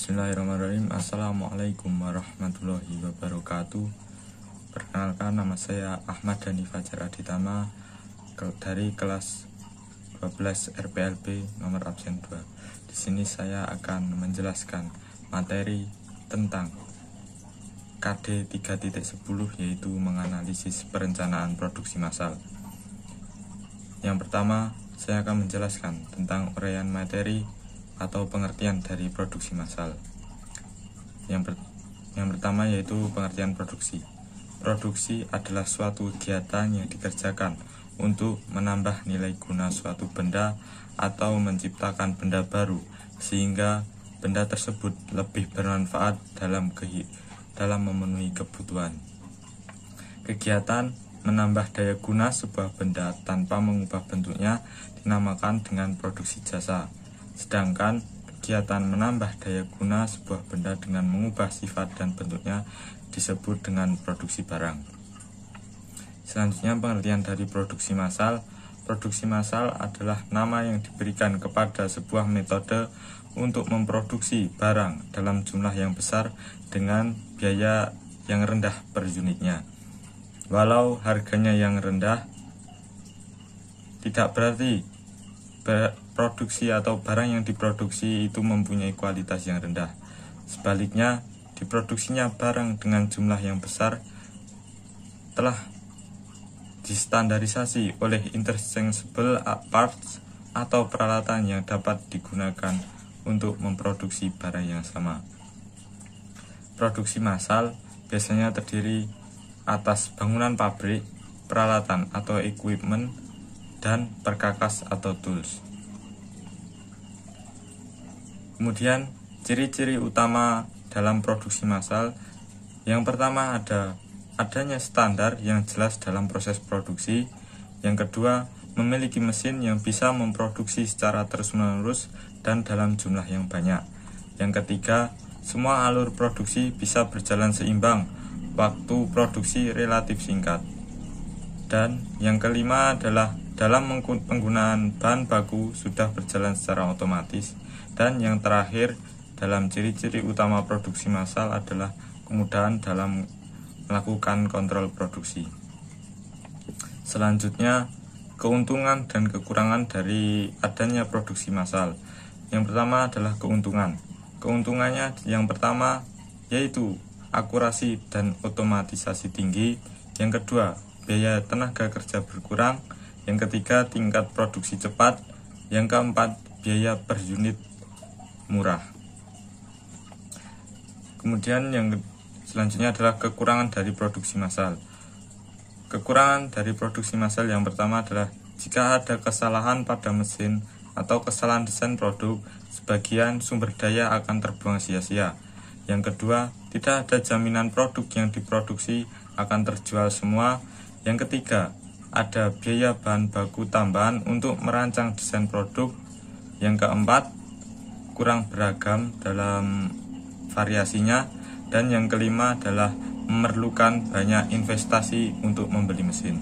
Bismillahirrahmanirrahim. Assalamualaikum warahmatullahi wabarakatuh. Perkenalkan, nama saya Ahmad Dhani Fajar Aditama dari kelas 12 RPLB nomor absen 2. Di sini saya akan menjelaskan materi tentang KD 3.10, yaitu menganalisis perencanaan produksi massal. Yang pertama, saya akan menjelaskan tentang uraian materi atau pengertian dari produksi massal. Yang pertama yaitu pengertian produksi. Produksi adalah suatu kegiatan yang dikerjakan untuk menambah nilai guna suatu benda atau menciptakan benda baru sehingga benda tersebut lebih bermanfaat dalam memenuhi kebutuhan. Kegiatan menambah daya guna sebuah benda tanpa mengubah bentuknya dinamakan dengan produksi jasa. Sedangkan kegiatan menambah daya guna sebuah benda dengan mengubah sifat dan bentuknya disebut dengan produksi barang. Selanjutnya, pengertian dari produksi massal. Produksi massal adalah nama yang diberikan kepada sebuah metode untuk memproduksi barang dalam jumlah yang besar dengan biaya yang rendah per unitnya. Walau harganya yang rendah, tidak berarti produksi atau barang yang diproduksi itu mempunyai kualitas yang rendah. Sebaliknya, diproduksinya barang dengan jumlah yang besar telah distandarisasi oleh interchangeable parts atau peralatan yang dapat digunakan untuk memproduksi barang yang sama. Produksi massal biasanya terdiri atas bangunan pabrik, peralatan atau equipment, dan perkakas atau tools. Kemudian, ciri-ciri utama dalam produksi massal. Yang pertama, adanya standar yang jelas dalam proses produksi. Yang kedua, memiliki mesin yang bisa memproduksi secara terus-menerus dan dalam jumlah yang banyak. Yang ketiga, semua alur produksi bisa berjalan seimbang, waktu produksi relatif singkat. Dan yang kelima adalah dalam penggunaan bahan baku sudah berjalan secara otomatis. Dan yang terakhir, dalam ciri-ciri utama produksi massal adalah kemudahan dalam melakukan kontrol produksi. Selanjutnya, keuntungan dan kekurangan dari adanya produksi massal. Yang pertama adalah keuntungan. Keuntungannya yang pertama yaitu akurasi dan otomatisasi tinggi. Yang kedua, biaya tenaga kerja berkurang. Yang ketiga, tingkat produksi cepat. Yang keempat, biaya per unit murah. Kemudian yang selanjutnya adalah kekurangan dari produksi massal. Kekurangan dari produksi massal yang pertama adalah jika ada kesalahan pada mesin atau kesalahan desain produk, sebagian sumber daya akan terbuang sia-sia. Yang kedua, tidak ada jaminan produk yang diproduksi akan terjual semua. Yang ketiga, ada biaya bahan baku tambahan untuk merancang desain produk. Yang keempat, kurang beragam dalam variasinya. Dan yang kelima adalah memerlukan banyak investasi untuk membeli mesin.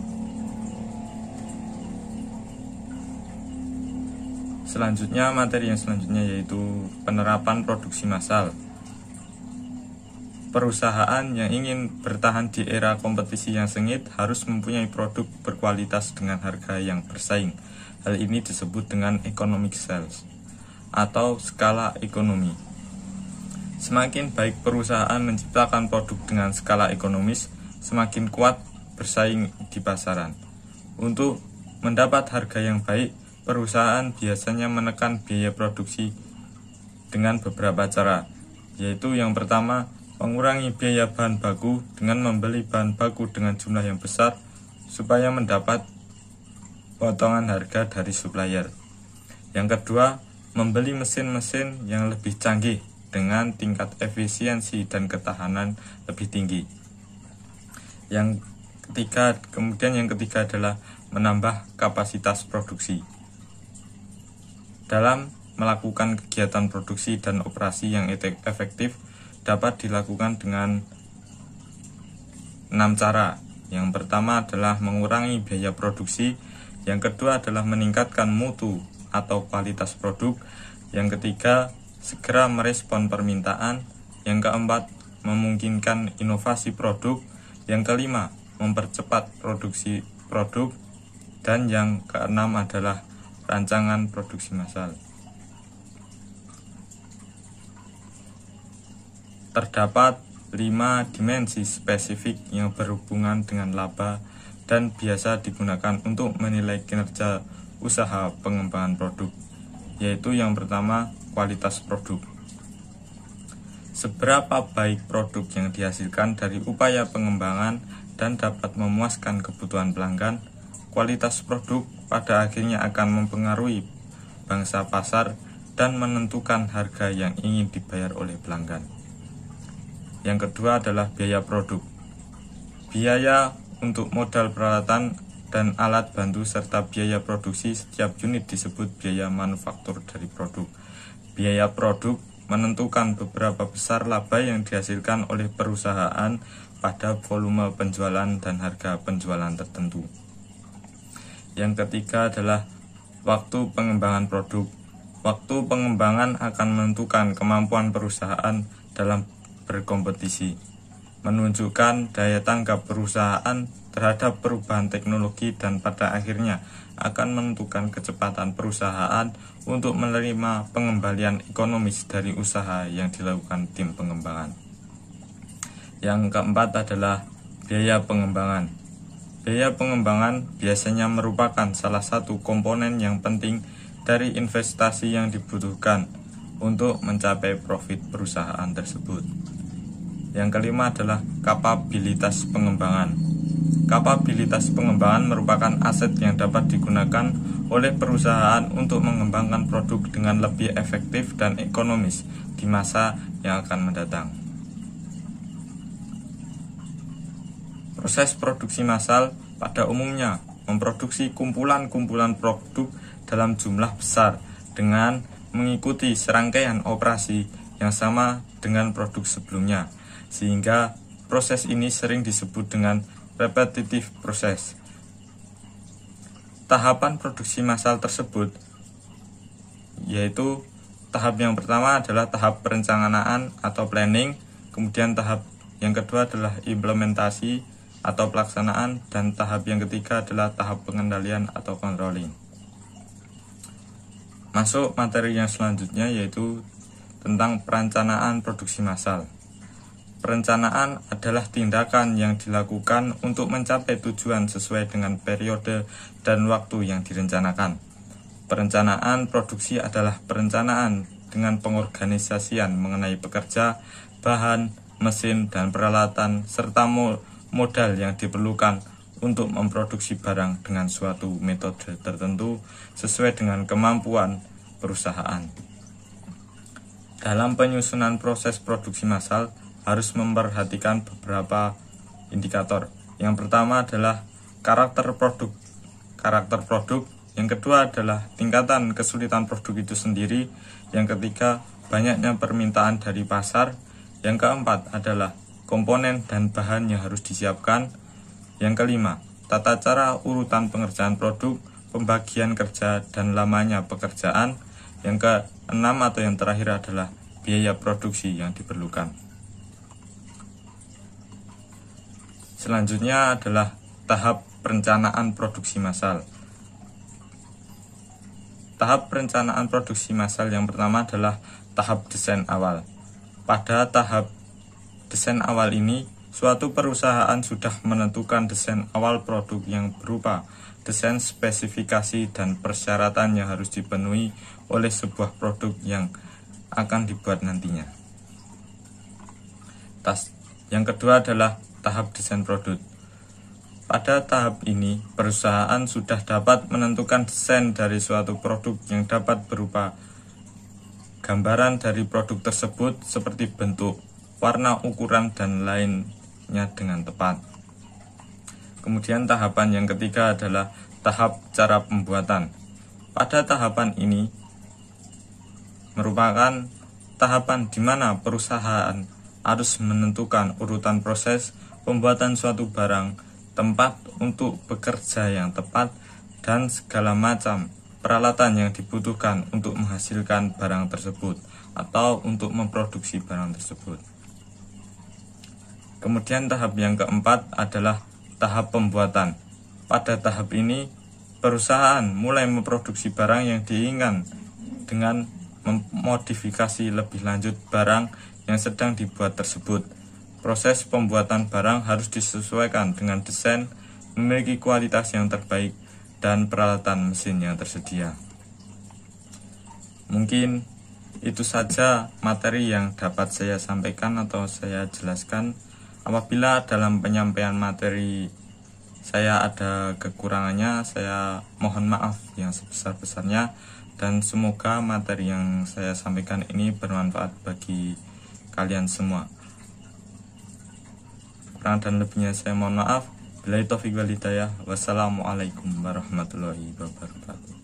Selanjutnya, materi yang selanjutnya yaitu penerapan produksi massal. Perusahaan yang ingin bertahan di era kompetisi yang sengit harus mempunyai produk berkualitas dengan harga yang bersaing. Hal ini disebut dengan economic sales atau skala ekonomi. Semakin baik perusahaan menciptakan produk dengan skala ekonomis, semakin kuat bersaing di pasaran. Untuk mendapat harga yang baik, perusahaan biasanya menekan biaya produksi dengan beberapa cara, yaitu yang pertama, mengurangi biaya bahan baku dengan membeli bahan baku dengan jumlah yang besar supaya mendapat potongan harga dari supplier. Yang kedua, membeli mesin-mesin yang lebih canggih dengan tingkat efisiensi dan ketahanan lebih tinggi. Yang ketiga adalah menambah kapasitas produksi. Dalam melakukan kegiatan produksi dan operasi yang efektif dapat dilakukan dengan 6 cara. Yang pertama adalah mengurangi biaya produksi. Yang kedua adalah meningkatkan mutu atau kualitas produk. Yang ketiga segera merespon permintaan. Yang keempat, memungkinkan inovasi produk. Yang kelima, mempercepat produksi produk. Dan yang keenam adalah rancangan produksi massal. Terdapat 5 dimensi spesifik yang berhubungan dengan laba dan biasa digunakan untuk menilai kinerja usaha pengembangan produk, yaitu yang pertama, kualitas produk. Seberapa baik produk yang dihasilkan dari upaya pengembangan dan dapat memuaskan kebutuhan pelanggan. Kualitas produk pada akhirnya akan mempengaruhi bangsa pasar dan menentukan harga yang ingin dibayar oleh pelanggan. Yang kedua adalah biaya produk. Biaya untuk modal peralatan dan alat bantu serta biaya produksi setiap unit disebut biaya manufaktur dari produk. Biaya produk menentukan beberapa besar laba yang dihasilkan oleh perusahaan pada volume penjualan dan harga penjualan tertentu. Yang ketiga adalah waktu pengembangan produk. Waktu pengembangan akan menentukan kemampuan perusahaan dalam berkompetisi, menunjukkan daya tanggap perusahaan terhadap perubahan teknologi dan pada akhirnya akan menentukan kecepatan perusahaan untuk menerima pengembalian ekonomis dari usaha yang dilakukan tim pengembangan. Yang keempat adalah biaya pengembangan. Biaya pengembangan biasanya merupakan salah satu komponen yang penting dari investasi yang dibutuhkan untuk mencapai profit perusahaan tersebut. Yang kelima adalah kapabilitas pengembangan. Kapabilitas pengembangan merupakan aset yang dapat digunakan oleh perusahaan untuk mengembangkan produk dengan lebih efektif dan ekonomis di masa yang akan mendatang. Proses produksi massal pada umumnya memproduksi kumpulan-kumpulan produk dalam jumlah besar dengan mengikuti serangkaian operasi yang sama dengan produk sebelumnya, sehingga proses ini sering disebut dengan repetitive proses. Tahapan produksi massal tersebut yaitu tahap yang pertama adalah tahap perencanaan atau planning, kemudian tahap yang kedua adalah implementasi atau pelaksanaan, dan tahap yang ketiga adalah tahap pengendalian atau controlling. Masuk materi yang selanjutnya yaitu tentang perencanaan produksi massal. Perencanaan adalah tindakan yang dilakukan untuk mencapai tujuan sesuai dengan periode dan waktu yang direncanakan. Perencanaan produksi adalah perencanaan dengan pengorganisasian mengenai pekerja, bahan, mesin, dan peralatan, serta modal yang diperlukan untuk memproduksi barang dengan suatu metode tertentu sesuai dengan kemampuan perusahaan. Dalam penyusunan proses produksi massal harus memperhatikan beberapa indikator. Yang pertama adalah karakter produk. Yang kedua adalah tingkatan kesulitan produk itu sendiri. Yang ketiga, banyaknya permintaan dari pasar. Yang keempat adalah komponen dan bahan yang harus disiapkan. Yang kelima, tata cara urutan pengerjaan produk, pembagian kerja, dan lamanya pekerjaan. Yang keenam atau yang terakhir adalah biaya produksi yang diperlukan. Selanjutnya adalah tahap perencanaan produksi massal. Tahap perencanaan produksi massal yang pertama adalah tahap desain awal. Pada tahap desain awal ini, suatu perusahaan sudah menentukan desain awal produk yang berupa desain spesifikasi dan persyaratan yang harus dipenuhi oleh sebuah produk yang akan dibuat nantinya. Yang kedua adalah tahap desain produk. Pada tahap ini, perusahaan sudah dapat menentukan desain dari suatu produk yang dapat berupa gambaran dari produk tersebut seperti bentuk, warna, ukuran, dan lainnya dengan tepat. Kemudian tahapan yang ketiga adalah tahap cara pembuatan. Pada tahapan ini merupakan tahapan di mana perusahaan harus menentukan urutan proses pembuatan suatu barang, tempat untuk bekerja yang tepat, dan segala macam peralatan yang dibutuhkan untuk menghasilkan barang tersebut. atau untuk memproduksi barang tersebut. Kemudian tahap yang keempat adalah tahap pembuatan. Pada tahap ini, perusahaan mulai memproduksi barang yang diinginkan dengan memodifikasi lebih lanjut barang yang sedang dibuat tersebut. Proses pembuatan barang harus disesuaikan dengan desain, memiliki kualitas yang terbaik, dan peralatan mesin yang tersedia. Mungkin itu saja materi yang dapat saya sampaikan atau saya jelaskan. Apabila dalam penyampaian materi saya ada kekurangannya, saya mohon maaf yang sebesar-besarnya, dan semoga materi yang saya sampaikan ini bermanfaat bagi kalian semua. Kurang dan lebihnya saya mohon maaf. Billahi taufiq wal hidayah. Wassalamualaikum warahmatullahi wabarakatuh.